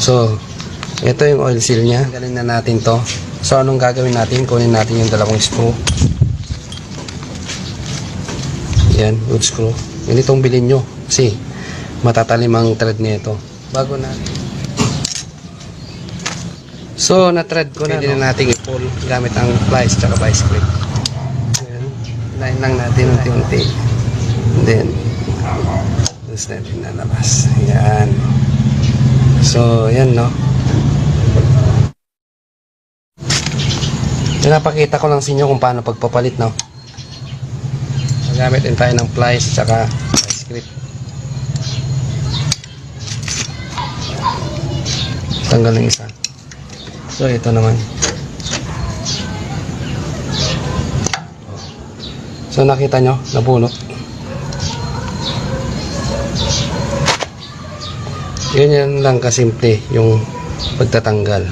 So, ito yung oil seal nya. Galing na natin to. So, anong gagawin natin? Kunin natin yung dalawang screw. Yan, wood screw. Yan itong bilhin nyo. Kasi, matatalim ang thread nito. Bago natin. So, na-thread ko na. Pwede na natin i-pull gamit ang pliers tsaka vice grip. Yan. Line lang natin unti-unti. And then, tapos natin nalabas. Yan. So, yan, no? Pinapakita ko lang sa inyo kung paano pagpapalit, no? Magamit din tayo ng pliers tsaka vice grip. Tanggal ng isa. So, ito naman. So, nakita nyo? Nabunot. Ganyan lang kasimple yung pagtatanggal.